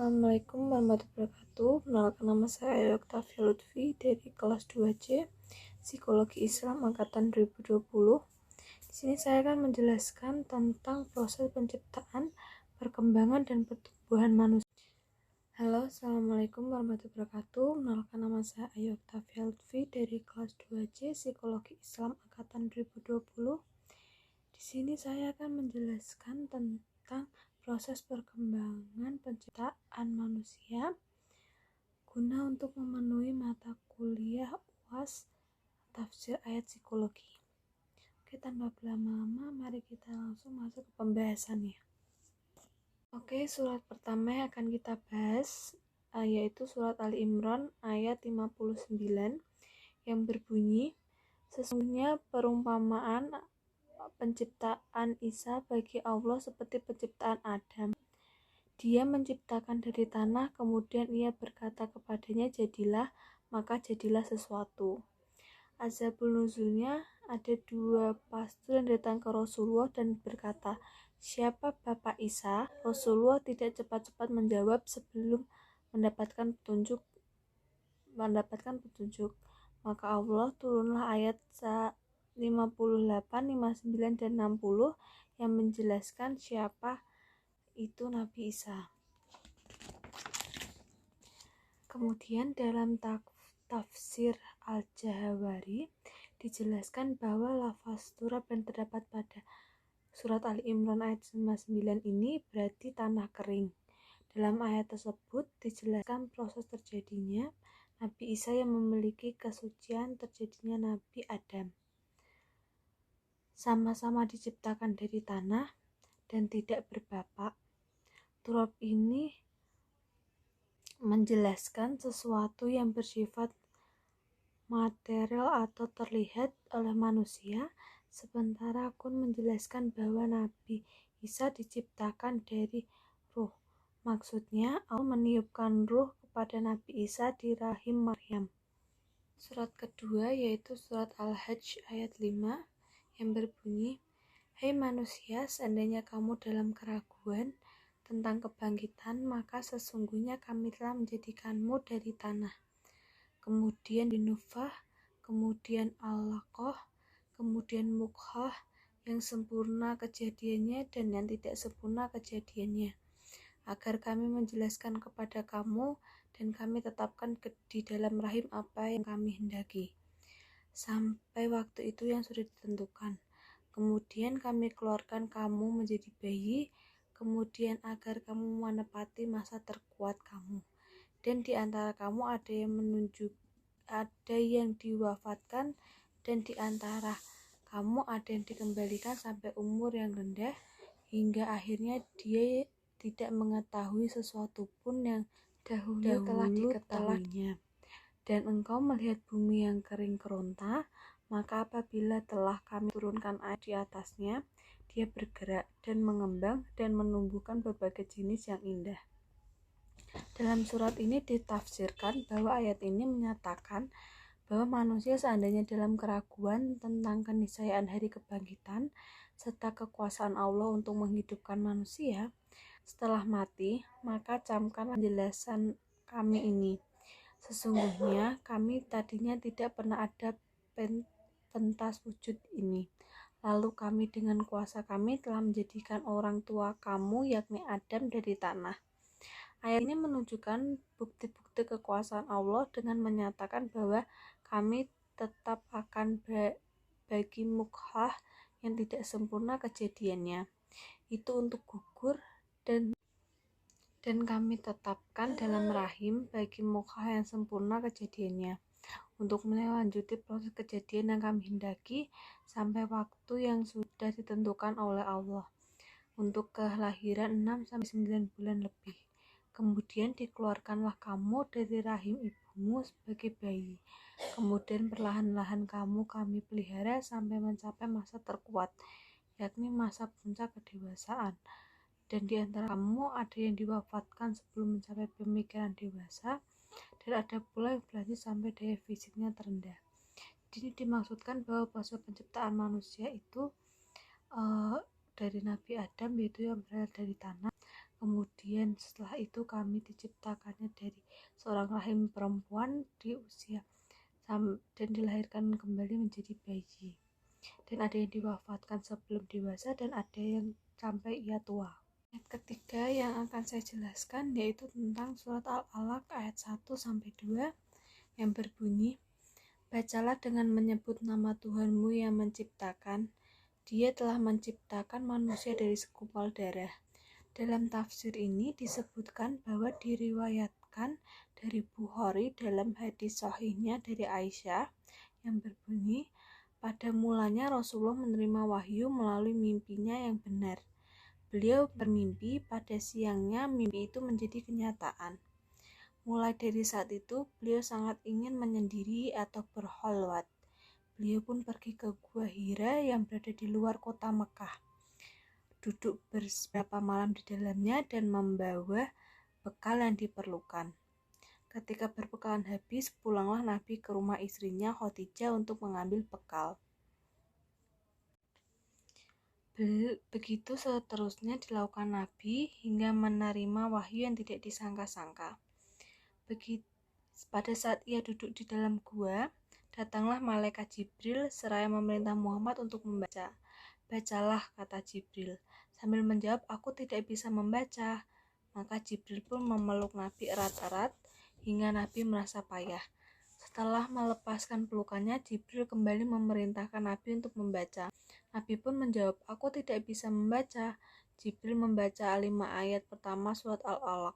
Assalamualaikum warahmatullahi wabarakatuh. Perkenalkan, nama saya Ayu Oktavia Lutfi dari kelas 2C Psikologi Islam angkatan 2020. Di sini saya akan menjelaskan tentang proses penciptaan, perkembangan dan pertumbuhan manusia. Halo, Assalamualaikum warahmatullahi wabarakatuh. Perkenalkan, nama saya Ayu Oktavia Lutfi dari kelas 2C Psikologi Islam angkatan 2020. Di sini saya akan menjelaskan tentang proses perkembangan penciptaan manusia guna untuk memenuhi mata kuliah UAS tafsir ayat psikologi. Oke, tanpa berlama-lama, mari kita langsung masuk ke pembahasannya. Oke, surat pertama yang akan kita bahas yaitu surat Ali Imran ayat 59 yang berbunyi, sesungguhnya perumpamaan penciptaan Isa bagi Allah seperti penciptaan Adam. Dia menciptakan dari tanah, kemudian ia berkata kepadanya, jadilah, maka jadilah sesuatu. Asbabun nuzulnya, ada dua pastor yang datang ke Rasulullah dan berkata, siapa Bapak Isa? Rasulullah tidak cepat-cepat menjawab sebelum mendapatkan petunjuk. Maka Allah turunlah ayat 58, 59 dan 60 yang menjelaskan siapa itu Nabi Isa. Kemudian dalam tafsir Al-Jahawari dijelaskan bahwa lafaz turab yang terdapat pada surat Ali Imran ayat 59 ini berarti tanah kering. Dalam ayat tersebut dijelaskan proses terjadinya Nabi Isa yang memiliki kesucian terjadinya Nabi Adam. Sama-sama diciptakan dari tanah dan tidak berbapak. Turab ini menjelaskan sesuatu yang bersifat material atau terlihat oleh manusia, sementara kun menjelaskan bahwa Nabi Isa diciptakan dari ruh. Maksudnya Allah meniupkan ruh kepada Nabi Isa di rahim Maryam. Surat kedua yaitu surat Al-Hajj ayat 5 yang berbunyi, hai manusia, seandainya kamu dalam keraguan tentang kebangkitan, maka sesungguhnya kami telah menjadikanmu dari tanah, kemudian di nutfah, kemudian alaqah, kemudian mudghah, yang sempurna kejadiannya dan yang tidak sempurna kejadiannya, agar kami menjelaskan kepada kamu dan kami tetapkan di dalam rahim apa yang kami hendaki, sampai waktu itu yang sudah ditentukan. Kemudian kami keluarkan kamu menjadi bayi, kemudian agar kamu menepati masa terkuat kamu. Dan di antara kamu ada yang diwafatkan, dan di antara kamu ada yang dikembalikan sampai umur yang rendah, hingga akhirnya dia tidak mengetahui sesuatu pun yang dahulu telah diketahuinya. Dan engkau melihat bumi yang kering kerontah, maka apabila telah kami turunkan air di atasnya, dia bergerak dan mengembang dan menumbuhkan berbagai jenis yang indah. Dalam surat ini ditafsirkan bahwa ayat ini menyatakan bahwa manusia seandainya dalam keraguan tentang keniscayaan hari kebangkitan serta kekuasaan Allah untuk menghidupkan manusia setelah mati, maka camkan penjelasan kami ini. Sesungguhnya kami tadinya tidak pernah ada pentas wujud ini. Lalu kami dengan kuasa kami telah menjadikan orang tua kamu yakni Adam dari tanah. Ayat ini menunjukkan bukti-bukti kekuasaan Allah dengan menyatakan bahwa kami tetap akan bagi mudghah yang tidak sempurna kejadiannya itu untuk gugur, dan kami tetapkan dalam rahim bagi mudghah yang sempurna kejadiannya untuk melanjuti proses kejadian yang kami hendaki sampai waktu yang sudah ditentukan oleh Allah untuk kelahiran 6-9 bulan lebih. Kemudian dikeluarkanlah kamu dari rahim ibumu sebagai bayi. Kemudian perlahan-lahan kami pelihara sampai mencapai masa terkuat, yakni masa puncak kedewasaan. Dan di antara kamu ada yang diwafatkan sebelum mencapai pemikiran dewasa, dan ada pula yang berlanjut sampai daya fisiknya terendah. Jadi dimaksudkan bahwa proses penciptaan manusia itu dari Nabi Adam, yaitu yang berasal dari tanah, Kemudian setelah itu kami diciptakannya dari seorang rahim perempuan di usia dan dilahirkan kembali menjadi bayi. Dan ada yang diwafatkan sebelum dewasa dan ada yang sampai ia tua. Ayat ketiga yang akan saya jelaskan yaitu tentang surat Al-Alaq ayat 1-2 yang berbunyi, bacalah dengan menyebut nama Tuhanmu yang menciptakan. Dia telah menciptakan manusia dari segumpal darah. Dalam tafsir ini disebutkan bahwa diriwayatkan dari Bukhari dalam hadis sahihnya dari Aisyah yang berbunyi, pada mulanya Rasulullah menerima wahyu melalui mimpinya yang benar. Beliau bermimpi, pada siangnya mimpi itu menjadi kenyataan. Mulai dari saat itu, beliau sangat ingin menyendiri atau berkhalwat. Beliau pun pergi ke Gua Hira yang berada di luar kota Mekah. Duduk beberapa malam di dalamnya dan membawa bekal yang diperlukan. Ketika berbekalan habis, pulanglah Nabi ke rumah istrinya Khadijah untuk mengambil bekal. Begitu seterusnya dilakukan Nabi hingga menerima wahyu yang tidak disangka-sangka. Pada saat ia duduk di dalam gua, datanglah malaikat Jibril seraya memerintah Muhammad untuk membaca. Bacalah, kata Jibril. Sambil menjawab, aku tidak bisa membaca. Maka Jibril pun memeluk Nabi erat-erat hingga Nabi merasa payah. Setelah melepaskan pelukannya, Jibril kembali memerintahkan Nabi untuk membaca. Nabi pun menjawab, aku tidak bisa membaca. Jibril membaca 5 ayat pertama surat Al-Alaq.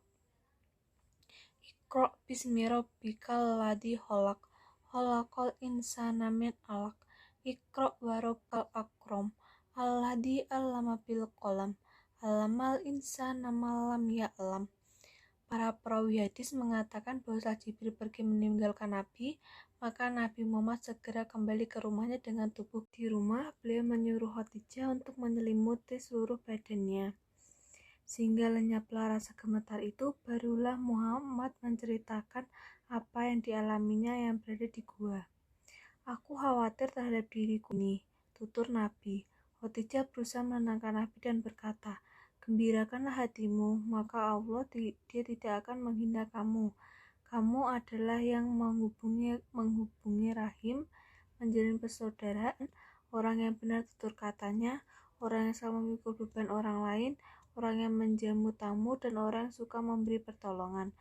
Iqra bismi rabbikal ladzi khalaq, khalaqal insana min 'alaq, Iqra wa rabbukal akram, alladzi 'allama bil qalam, 'allamal insana ma lam ya'lam. Para perawi hadis mengatakan bahwa setelah Jibril pergi meninggalkan Nabi, maka Nabi Muhammad segera kembali ke rumahnya dengan tubuh. Di rumah, beliau menyuruh Khadijah untuk menyelimuti seluruh badannya. Sehingga lenyaplah rasa gemetar itu, barulah Muhammad menceritakan apa yang dialaminya yang berada di gua. Aku khawatir terhadap diriku ini, tutur Nabi. Khadijah berusaha menenangkan Nabi dan berkata, gembirakanlah hatimu, maka Allah dia tidak akan menghina kamu. Kamu adalah yang menghubungi rahim, menjalin persaudaraan, orang yang benar tutur katanya, orang yang selalu memikul beban orang lain, orang yang menjamu tamu, dan orang yang suka memberi pertolongan.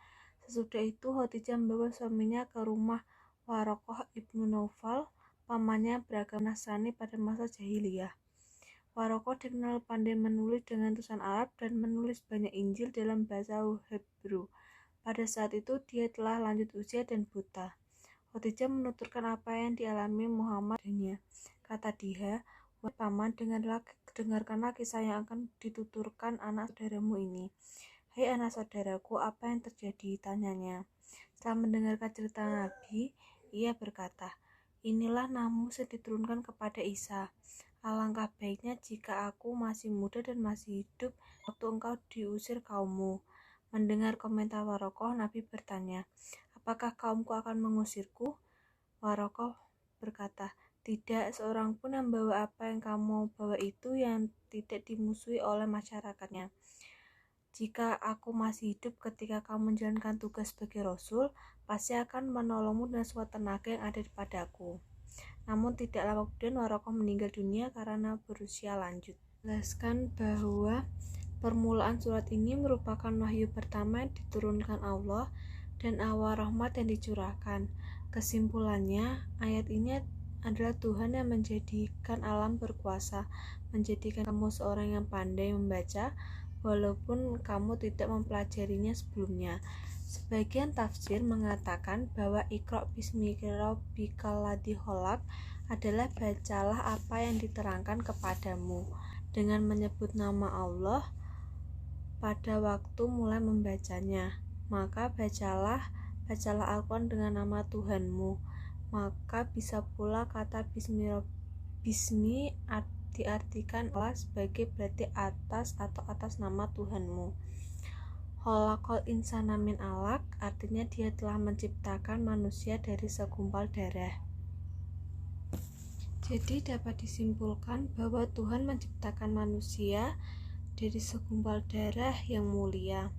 Sesudah itu Khadijah membawa suaminya ke rumah Waraqah ibnu Naufal, pamannya beragama Nasrani pada masa jahiliyah. Waraqah dikenal pandai menulis dengan tulisan Arab dan menulis banyak Injil dalam bahasa Hebrew. Pada saat itu dia telah lanjut usia dan buta. Khadijah menuturkan apa yang dialami Muhammad padanya. Kata dia, wahai paman, dengarkanlah kisah yang akan dituturkan anak saudaramu ini. Hai anak saudaraku, apa yang terjadi? Tanyanya. Setelah mendengarkan cerita Nabi, ia berkata, inilah namus yang diturunkan kepada Isa. Alangkah baiknya jika aku masih muda dan masih hidup waktu engkau diusir kaummu. Mendengar komentar Waraqah, Nabi bertanya, apakah kaumku akan mengusirku? Waraqah berkata, tidak, seorang pun yang bawa apa yang kamu bawa itu yang tidak dimusuhi oleh masyarakatnya. Jika aku masih hidup ketika kamu menjalankan tugas sebagai Rasul, pasti akan menolongmu dengan semua tenaga yang ada padaku. Namun tidak lama kemudian Waraqah meninggal dunia karena berusia lanjut. Jelaskan bahwa permulaan surat ini merupakan wahyu pertama yang diturunkan Allah dan awal rahmat yang dicurahkan. Kesimpulannya, ayat ini adalah Tuhan yang menjadikan alam berkuasa, menjadikan kamu seorang yang pandai membaca, walaupun kamu tidak mempelajarinya sebelumnya. Sebagian tafsir mengatakan bahwa Iqra bismi rabbikal ladzi khalaq adalah bacalah apa yang diterangkan kepadamu dengan menyebut nama Allah pada waktu mulai membacanya. Maka bacalah Al-Quran dengan nama Tuhanmu. Maka bisa pula kata bismi diartikan Allah sebagai berarti atas atau atas nama Tuhanmu. Khalaqal insana min 'alaq artinya dia telah menciptakan manusia dari segumpal darah. Jadi dapat disimpulkan bahwa Tuhan menciptakan manusia dari segumpal darah yang mulia.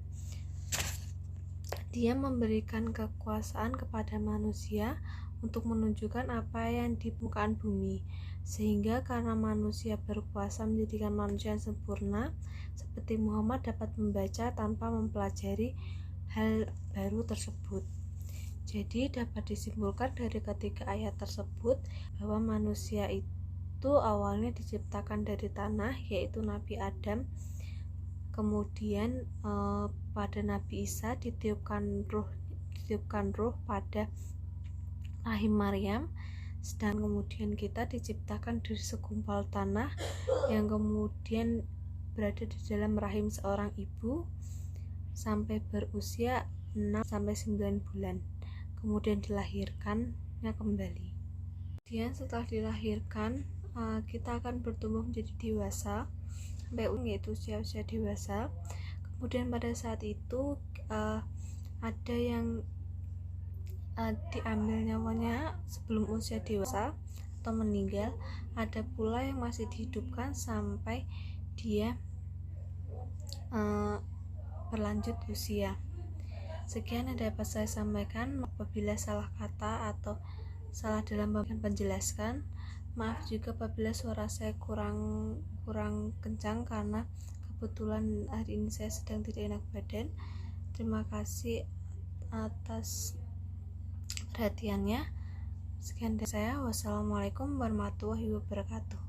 Dia memberikan kekuasaan kepada manusia untuk menunjukkan apa yang di permukaan bumi, sehingga karena manusia berkuasa menjadikan manusia yang sempurna, seperti Muhammad dapat membaca tanpa mempelajari hal baru tersebut. Jadi dapat disimpulkan dari ketiga ayat tersebut bahwa manusia itu awalnya diciptakan dari tanah, yaitu Nabi Adam. Kemudian pada Nabi Isa ditiupkan ruh pada rahim Maryam, dan kemudian kita diciptakan dari segumpal tanah yang kemudian berada di dalam rahim seorang ibu sampai berusia 6-9 bulan, kemudian dilahirkannya kembali. Kemudian setelah dilahirkan kita akan bertumbuh menjadi dewasa sampai yaitu usia dewasa. Kemudian pada saat itu ada yang diambil nyawanya sebelum usia dewasa atau meninggal, ada pula yang masih dihidupkan sampai dia berlanjut usia. Sekian yang dapat saya sampaikan. Apabila salah kata atau salah dalam penjelasan, maaf juga apabila suara saya kurang kencang karena kebetulan hari ini saya sedang tidak enak badan. Terima kasih atas perhatiannya. Sekian dari saya. Wassalamualaikum warahmatullahi wabarakatuh.